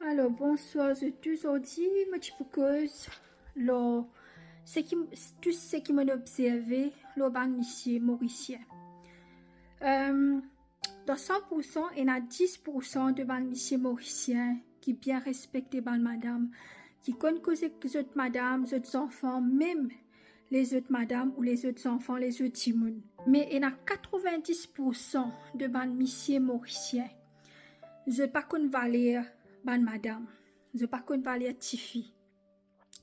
Alors, bonsoir à tous. Aujourd'hui, je te propose tout ce qui m'a observé le ban monsieur mauricien. Dans 100%, il y a 10% de ban monsieur mauricien qui bien respectent ban madame, qui connaissent les autres madame, les autres enfants, même les autres madame ou les autres enfants, les autres timons. Mais il y a 90% de ban monsieur mauricien. Je ne pas qu'on valeur ban madame. Je ne pas qu'on valeur tifi.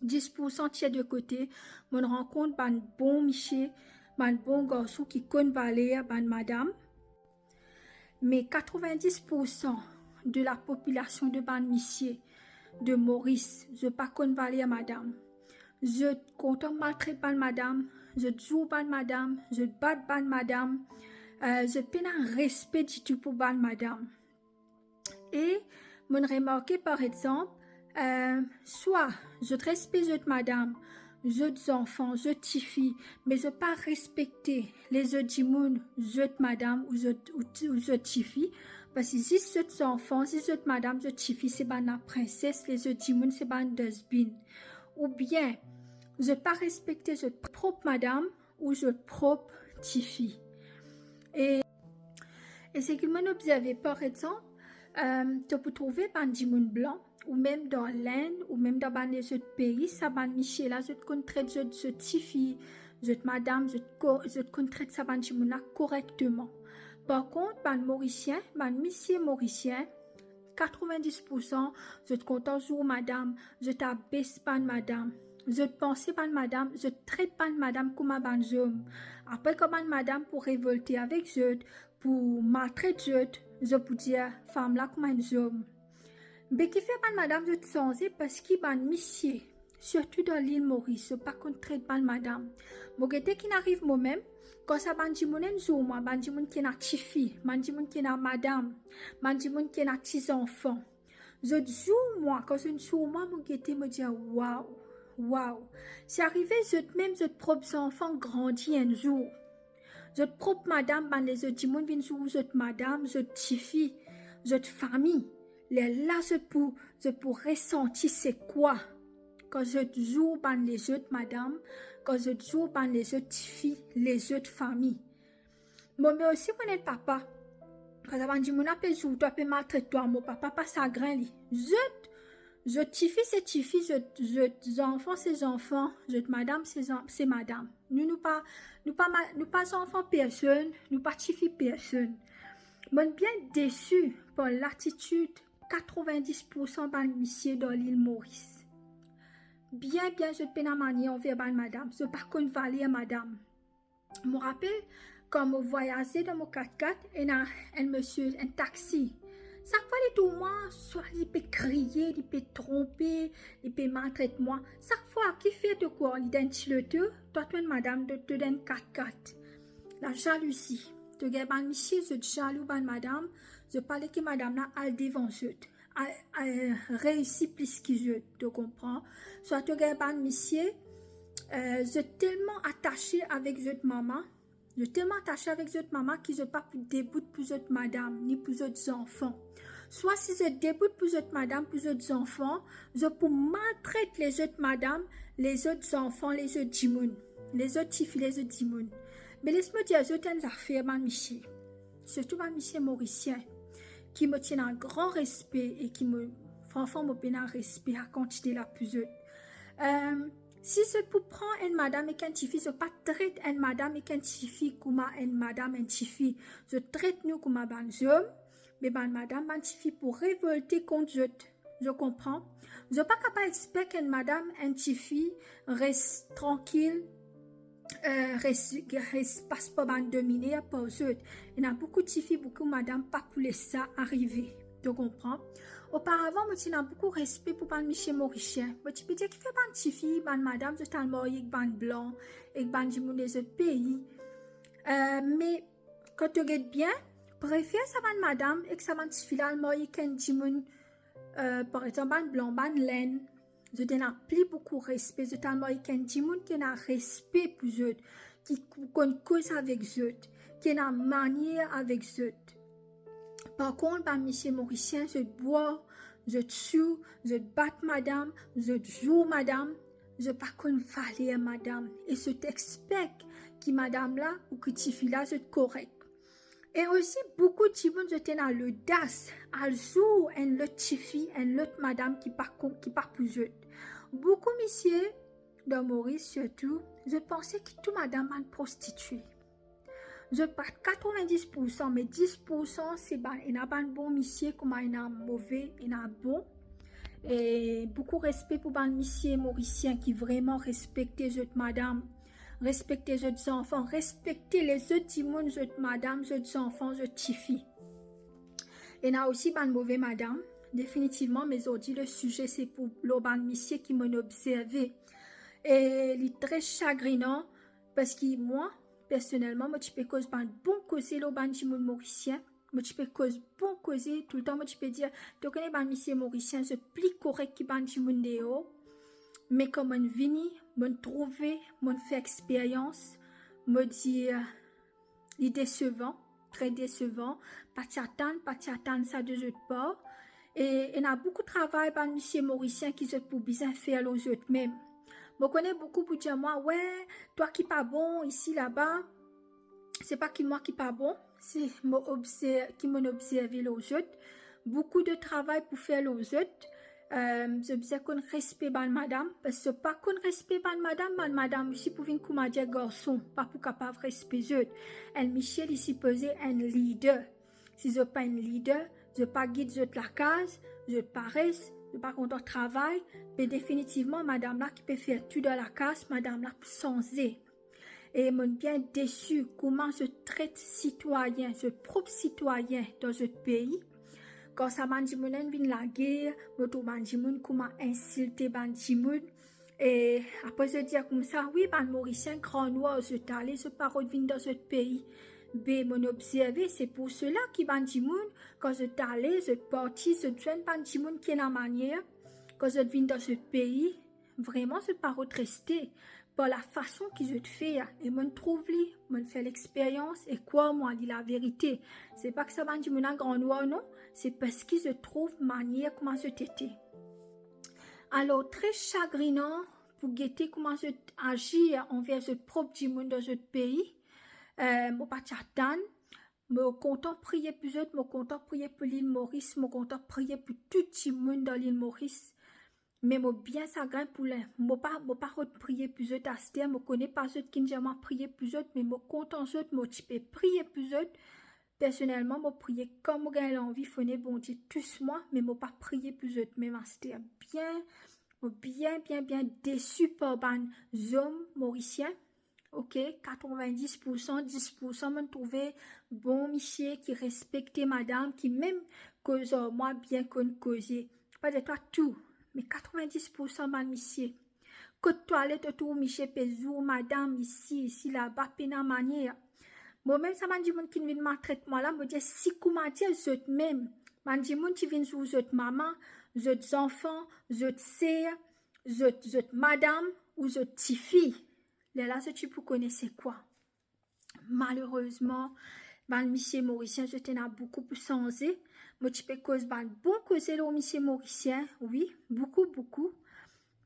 10% tiers de côté, mon rencontre ban bon monsieur, ban bon garçon qui connaît valeur ban madame. Mais 90% de la population de ban monsieur de Maurice, je pas qu'on valeur madame. Je content maltraite ban madame, je joue ban madame, je bat ban madame, je peine un respect du tout pour ban madame. Et mon remarqué par exemple, soit je respecte les autres madame, les autres enfants, les autres filles, mais je pas respecter les autres jimoun, les autres madame ou les autres filles, parce que si les autres enfants, si les autres madame, les autres filles, c'est ban la princesse, les autres jimoun, c'est ban dustbin. Ou bien, je pas respecter les propre madame ou les propre filles. Et ce que m'ont observé par exemple, tu peux trouver ban dimoun blanc ou même dans l'Inde ou même dans les autres pays, ça ban Michel là, je traite je tifi, je madame, je traite ça ban dimoun là correctement. Par contre, ban mauricien, ban monsieur mauricien, 90%, je te content sur madame, je t'abaisse ban madame. Je pense ban madame, je traite ban madame comme un ban homme. Après, comme madame pour révolter avec je, pour maltraiter je peux dire femme là comme un homme. Mais qui fait ban madame je te sens parce qu'il ban monsieur, surtout dans l'île Maurice, je pas qu'on traite ban madame. Mon gâté qui n'arrive moi-même, quand ça ban jimonen zo moi, ban jimon qui n'a tifi, ban jimon qui n'a madame, ban jimon qui n'a petits enfants. Je joue moi, quand je joue moi, mon gâté me dit waouh, waouh. C'est arrivé, je propre enfants grandis un jour. Je propre madame, ban les autres jimon viennent sur je madame, je tifi, je famille. Les là, je pour ressentir c'est quoi. Quand je joue ban les autres madame, quand je joue ban les autres filles, les autres familles. Bon, mais aussi, mon papa, quand je dis, mon appel joue, toi, peux maltraiter toi, mon papa, pas ça grain, li. Je tifi, c'est tifi, je enfants, c'est enfants, je madame, c'est madame. Nous pas enfants personne, nous pas tifi personne. Bon, bien déçu par l'attitude 90% ban monsieur dans l'île Maurice. Bien, je te peine à manier envers madame. Je par contre valer madame. Je me rappelle, quand je voyageais dans mon 4x4, un monsieur, un taxi. Chaque fois, il tout moi, soit il peut crier, il peut tromper, il peut maltraiter moi. Chaque fois, qui fait de quoi, il identifie toi, tu es madame, de te donne 4x4. La jalousie. Tu regardes monsieur, je jaloux madame, je parlais que madame là, elle devant eux. Réussi plus qu'ils tu comprends? Soit tu regardes monsieur, je suis tellement attachée avec cette maman, je suis tellement attachée avec cette maman que je ne pas pour débout pour cette madame, ni pour autres enfants. Soit si je débout pour cette madame, pour autres enfants, je peux maltraiter les autres madame, les autres enfants, les autres jimoun, les autres filles, les autres jimoun. Mais laisse-moi dire, je t'ai affaire, ma Michel, surtout ma Michel mauricien, qui me tient un grand respect et qui me, franchement, me peine un respect à quantité la plus haute. Si je peux prendre une madame et qu'un tifi, je pas traite une madame et qu'un tifi comme une madame et un tifi. Je traite nous comme un homme, mais ban madame, ban tifi pour révolter contre eux. Je comprends. Je pas capable d'espérer qu'une madame, un tifi reste tranquille, passe pas ban dominer par eux. Il y a beaucoup de tifi, beaucoup de madame pas pour laisser ça arriver. Tu comprends? Auparavant, je tinha beaucoup respect pour ban monsieur mauricien. Je peux dire qu'il fait ban tifi, ban madame, je t'en marié avec ban blanc, avec ban du monde des autres pays. Mais, quand tu regardes bien, préfère ça ban madame, et que ça ban tifi là, marié qu'un dimoun, par exemple, ban blanc, ban laine. Je t'en plus beaucoup respect, je t'en marié qu'un dimoun qui a respect pour eux, qui cause avec eux, qui a manière avec eux. Par contre, par monsieur mauricien, je bois, je tue, je bat madame, je joue madame, je pas qu'on fallait madame. Et je t'expecte que madame là ou que tu fais là, c'est correct. Et aussi, beaucoup de gens étaient dans l'audace à jouer un autre tifi, un autre madame qui part plus jeune. Beaucoup de messieurs, dans Maurice surtout, je pensais que tout madame est prostituée. Je pas 90%, mais 10% c'est bon. Il y a un bon monsieur, comme il y a un mauvais, il y a un bon. Et beaucoup de respect pour les messieurs mauriciens qui vraiment respectent les autres madames. Respecter les autres enfants, respecter les autres timons, les autres madames, les autres enfants, les autres filles. Et il y a aussi une mauvaise madame. Définitivement, mais aujourd'hui, le sujet, c'est pour le monsieur qui m'a observé. Et il est très chagrinant parce que moi, personnellement, je peux causer un bon causer le timon mauricien. Je peux causer bon causer tout le temps. Je peux dire, tu connais un monsieur mauricien, c'est plus correct que le timon de mais comme on vini, on trouvé, on fait expérience, me dit, il est décevant, très décevant, pas t'attendre ça de l'autre part. Et il y a beaucoup de travail par monsieur mauricien qui se pour bien faire aux autres même. Je connais beaucoup pour dire moi, ouais, toi qui pas bon ici là-bas, c'est pas qui moi qui pas bon, c'est qui m'a observé aux autres. Beaucoup de travail pour faire aux autres. Je disais qu'on respecte madame, parce que pas qu'on respecte madame aussi pour venir comme dire garçon, pas pour capable respecter eux. Elle Michel ici posé un leader. Si je pas un leader, je pas guide la case, je paresse, je pas content travail, mais définitivement madame là qui peut faire tout dans la case, madame là sans et mon bien déçu comment je traite citoyen, ce propre citoyen dans ce pays. Quand ça bandimoun vient la guerre, moto bandimoun comment insulter bandimoun. Et après se dire comme ça, oui, ban mauricien grand noir, je t'allais, ce parole vient dans ce pays. Ben, mon observé, c'est pour cela qui bandimoun, quand je t'allais, je parti, je traîne bandimoun qui est la manière, quand je viens dans ce pays, vraiment, ce parole rester. Par la façon qu'ils te fait, et mon trouve li, mon fait l'expérience, et quoi, moi, dit la vérité. C'est pas que ça bandit mon grand noir, non, c'est parce qu'ils se trouvent manière comment se t'était. Alors, très chagrinant pour guetter comment se agir envers ce propre du monde dans ce pays. Mon pas t'attendre, mon content prier pour eux, mon content prier pour l'île Maurice, mon content prier pour tout le monde dans l'île Maurice. Mais moi bien sagrin pour les moi pas prier plus autres aster moi connais pas ceux qui ne prier plus autres mais moi content autres moi tu peux prier plus autres personnellement moi prier comme moi j'ai envie fonner bon Dieu tous moi mais moi pas prier plus autres mais aster bien déçu par ban hommes mauriciens. OK, 90%, 10% me trouver bon monsieur qui respectait madame qui même cause moi bien qu'on causer pas de toi tout mais 90% man monsieur. Que toilette autour monsieur Pezou, madame ici, là-bas, pena manière. Moi-même, ça m'a dit mon qui vient maltraiter moi là, me dit si comment dire zot même. M'a dit mon qui vient sous zot maman, zot enfants, zot sœur, zot madame ou zot petite fille. Là, ce tu peux connaître quoi. Malheureusement, monsieur mauricien, je t'en ai beaucoup plus sensé. Moi, tu peux cause bon causer le monsieur mauricien, oui, beaucoup.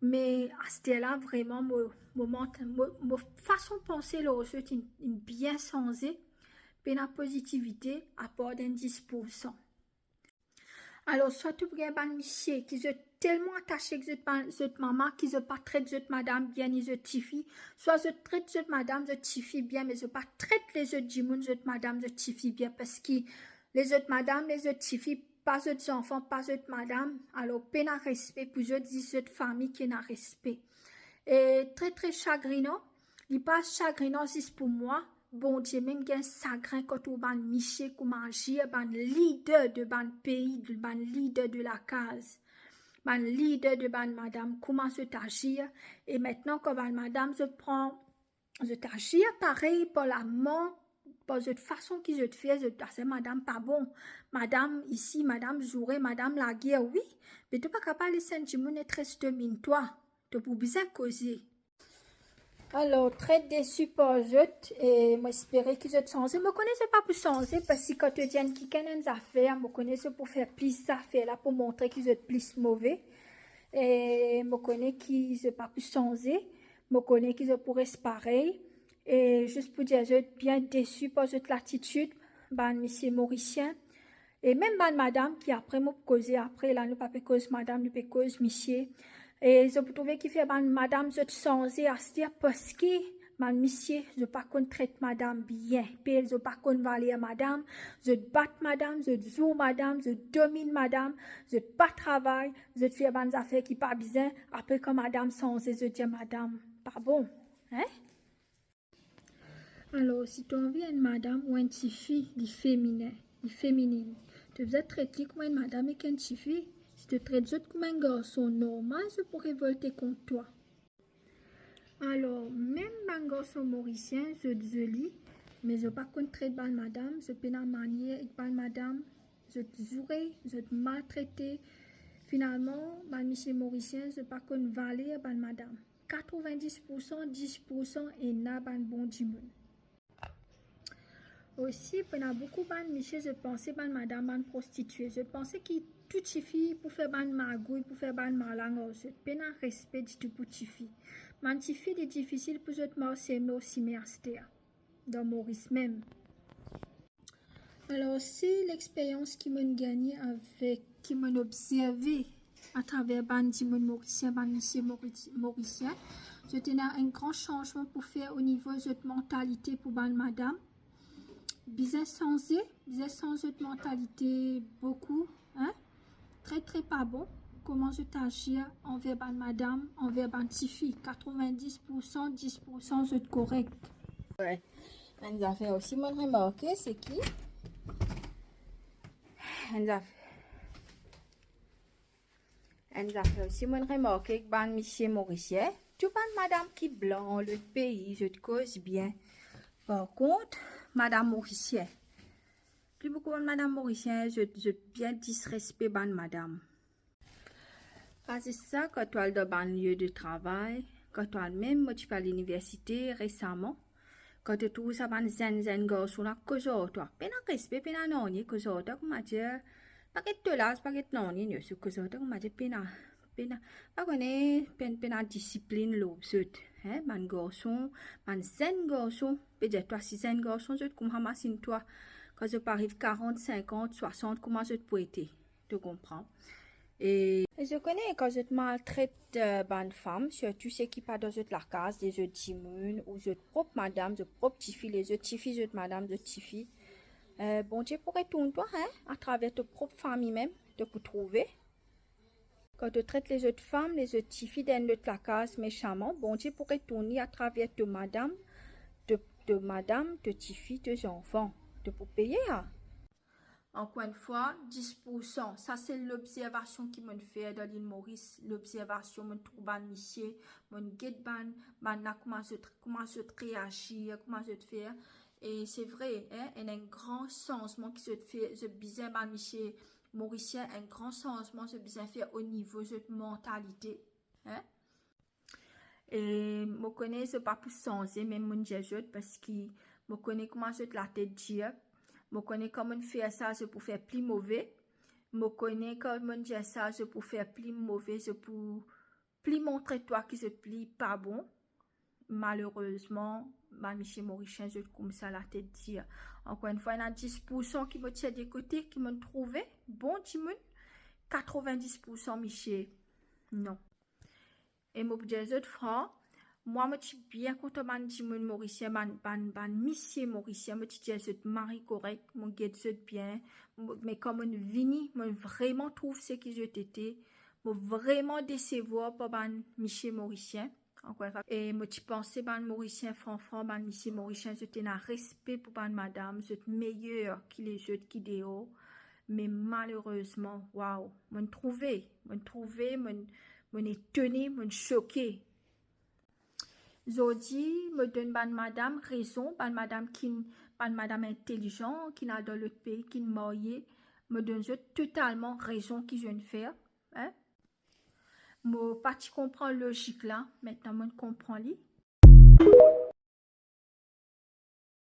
Mais à ce là vraiment, ma façon de penser, c'est une bien sensée, puis la positivité à part d'un 10%. Alors, soit tu prends un monsieur qui est tellement attaché que cette maman, qui ne pas traite cette madame bien, ni cette fille, soit je traite cette madame, cette fille bien, mais je pas traite les autres gens, cette madame, cette fille bien, parce que les autres madames, les autres filles, pas autres enfants, pas autres madame, alors peine à respect, pour eux disent cette famille qui n'a respect. Et très chagrinant, il pas chagrinant juste pour moi, bon Dieu, même un chagrin quand on ban Michel comment agir, ban leader de ban pays, ban leader de la case, ban leader de ban madame, comment se t'agir, et maintenant quand ban madame se t'agir pareil pour la mort, pour cette façon qu'ils se fait, c'est madame pas bon, madame ici, madame jouer, madame la guerre, oui, mais tu pas capable de sentir mon triste mine, toi, tu peux bien causer. Alors, très déçu par eux et j'espérais qu'ils aient changé. Je ne connaissais pas pour changer parce que quand tu dis qu'ils ont des affaires, je connaissais pour faire plus d'affaires là pour montrer qu'ils sont plus mauvais. Et je connais qu'ils n'ont pas pu changer. Je connais qu'ils ont pour rester pareil. Et juste pour dire, je suis bien déçu par cette attitude, monsieur Mauricien. Et même madame qui après m'a causé après là nous pas cause madame nous pas cause monsieur et je trouve qu'il fait madame je changer à se dire parce que monsieur je pas qu'on traite madame bien puis je pas qu'on valer madame je bat madame je joue madame je domine madame je pas travail je fais des affaires qui pas bien après quand madame changer je dis madame pas bon hein. Alors, si tu envie une madame ou une petite fille, féminine, tu veux traiter comme une madame et une petite fille. Si tu traites comme un garçon normal, je pourrais révolter contre toi. Alors, même un garçon mauricien, je lis, mais je ne pas contre traiter madame, je peux pas manier avec madame, je te jurer, je te maltraiter. Finalement, monsieur mauricien, je ne pas contre valer madame. 90%, 10% et n'a pas bon du monde. Aussi, pendant beaucoup de monsieur, je pensais que madame prostituée. Je pensais que toute fille pour faire ban magouille, pour faire ban malang, je n'ai pas respect du tout pour les filles. Man fille est difficile pour je marcher aussi merci dans Maurice même. Alors, c'est l'expérience qui m'a gagné avec, qui m'a observé à travers ban mauricien, ban monsieur mauricien. Je tenais un grand changement pour faire au niveau de cette mentalité pour ban madame. Bien changé de mentalité beaucoup, hein? Très pas bon. Comment je t'agir envers madame, envers petite fille. 90%, 10% je te correct. Ouais. Une affaire aussi, moi remarqué, c'est qui? Une affaire aussi, moi remarqué que ban monsieur Mauricien, tu ban madame qui blanc, le pays, je te cause bien. Par contre, madame Mauricien, plus beaucoup de madame Mauricien, je bien disrespect ban madame. Parce que ça, quand tu as dans ban lieu de travail, quand tu as même, moi tu à l'université récemment, quand tu trouves ça ban zen garçon là, cause toi, pena respect, pena non, ni cause toi, comment dire, pas que tu l'as, pas que non, ni ce cause toi, comment dire, pena, pas connaît, pena discipline l'obsède, hein, ban garçon, ban zen garçon, peut-être toi si zen garçon, je te comme ramassine toi, quand je arrive 40, 50, 60, comment je te prêter, tu comprends? Et je connais quand je te maltraite bonne femme, surtout ceux qui pas dans la case, des autres timons ou de propre madame, de propre petite fille, les autres petites filles, de madame, de petite fille. Bon Dieu pourrait tourner toi, hein, à travers ta propre famille même, de pour trouver. Quand tu traites les autres femmes, les autres petites filles dans la case méchamment, bon Dieu pourrait tourner à travers de madame, de petite fille, de enfants, de pour payer, hein. Encore une fois, 10%. Ça, c'est l'observation qui m'a fait dans l'île Maurice. L'observation, je trouve un monsieur, je guette comment je réagir, comment je faire. Et c'est vrai, hein, il y a un grand changement qui se fait, je disais, monsieur mauricien, un grand changement se bien fait au niveau de cette mentalité. Hein? Et je connais, ce pas pour changer, même mon jésuite, parce que je connais comment je la tête dire. Je connais comment faire ça pour faire plus mauvais. Je connais comment dire ça pour faire plus mauvais, pour plus montrer toi que c'est plus pas bon. Malheureusement, monsieur Mauricien, je comme ça la tête dire. Encore une fois, il y a 10% qui me tient des côtés, qui m'ont trouvé bon, Timon. 90% monsieur, non. Et je dis les autres francs. Moi, je suis bien content de Mauricien, monsieur Mauricien, je suis un mari correct, je suis bien, mais comme je vini, je vraiment trouve ce que j'étais, je vraiment décevoir par monsieur Mauricien. Et je pense que Mauricien, franchement, monsieur Mauricien, je un respect pour madame, je suis meilleur que les autres qui dehors, mais malheureusement, waouh, je trouve, je étonné, je choqué. Jodi me donne madame raison, madame intelligente qui n'a dans l'autre pays, qui est mariée, me donne totalement raison qui je viens de faire. Hein? Moi, pas comprends logique là, maintenant je comprends lui.